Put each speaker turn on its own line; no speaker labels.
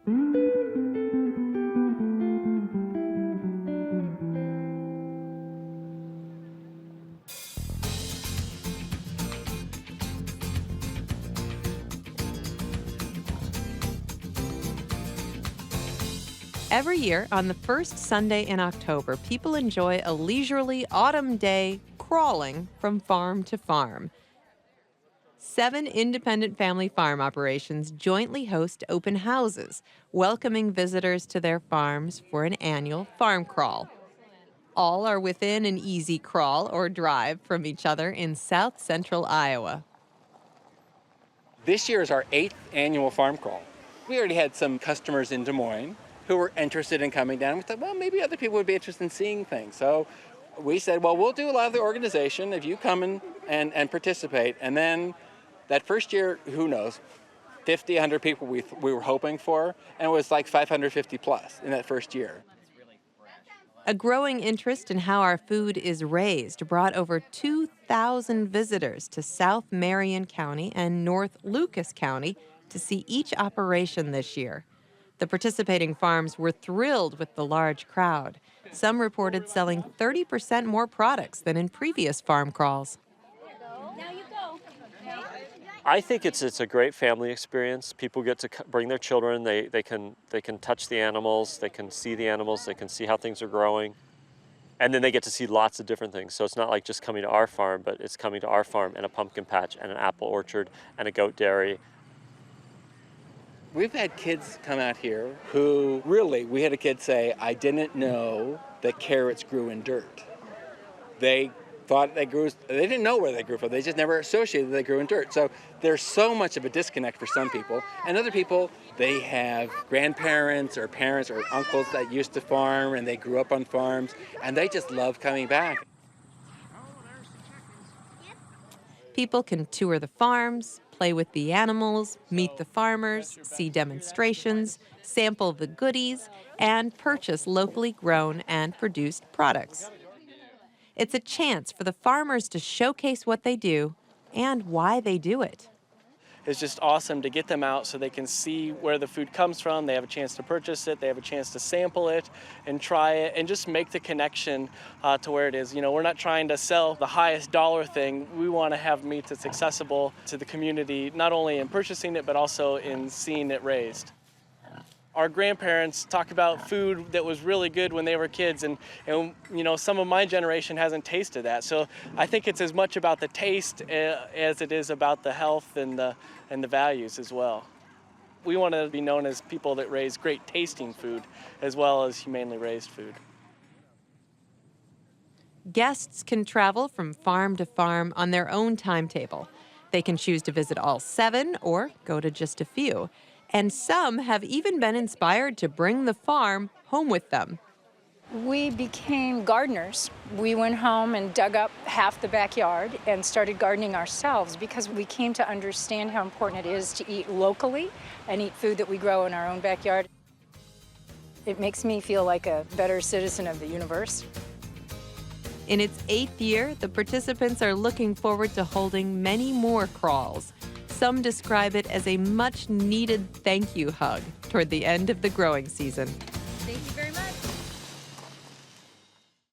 Every year, on the first Sunday in October, people enjoy a leisurely autumn day crawling from farm to farm. 7 independent family farm operations jointly host open houses, welcoming visitors to their farms for an annual farm crawl. All are within an easy crawl or drive from each other in south central Iowa.
This year is our 8th annual farm crawl. We already had some customers in Des Moines who were interested in coming down. We thought, well, maybe other people would be interested in seeing things. So we said, well, we'll do a lot of the organization if you come and participate. And then that first year, who knows, 50, 100 people we were hoping for, and it was like 550 plus in that first year.
A growing interest in how our food is raised brought over 2,000 visitors to South Marion County and North Lucas County to see each operation this year. The participating farms were thrilled with the large crowd. Some reported selling 30% more products than in previous farm crawls.
I think it's a great family experience. People get to bring their children. They can touch the animals. They can see the animals. They can see how things are growing. And then they get to see lots of different things. So it's not like just coming to our farm, but it's coming to our farm and a pumpkin patch and an apple orchard and a goat dairy.
We've had kids come out here who really, we had a kid say, I didn't know that carrots grew in dirt. They thought they didn't know where they grew from. They just never associated they grew in dirt. So there's so much of a disconnect for some people. And other people, they have grandparents or parents or uncles that used to farm and they grew up on farms and they just love coming back.
People can tour the farms, play with the animals, meet the farmers, see demonstrations, sample the goodies, and purchase locally grown and produced products. It's a chance for the farmers to showcase what they do and why they do it.
It's just awesome to get them out so they can see where the food comes from. They have a chance to purchase it. They have a chance to sample it and try it and just make the connection to where it is. You know, we're not trying to sell the highest dollar thing. We want to have meat that's accessible to the community, not only in purchasing it, but also in seeing it raised. Our grandparents talk about food that was really good when they were kids, and you know, some of my generation hasn't tasted that. So I think it's as much about the taste as it is about the health and the values as well. We want to be known as people that raise great tasting food as well as humanely raised food.
Guests can travel from farm to farm on their own timetable. They can choose to visit all 7 or go to just a few. And some have even been inspired to bring the farm home with them.
We became gardeners. We went home and dug up half the backyard and started gardening ourselves because we came to understand how important it is to eat locally and eat food that we grow in our own backyard. It makes me feel like a better citizen of the universe.
In its 8th year, the participants are looking forward to holding many more crawls. Some describe it as a much-needed thank you hug toward the end of the growing season.
Thank you very much.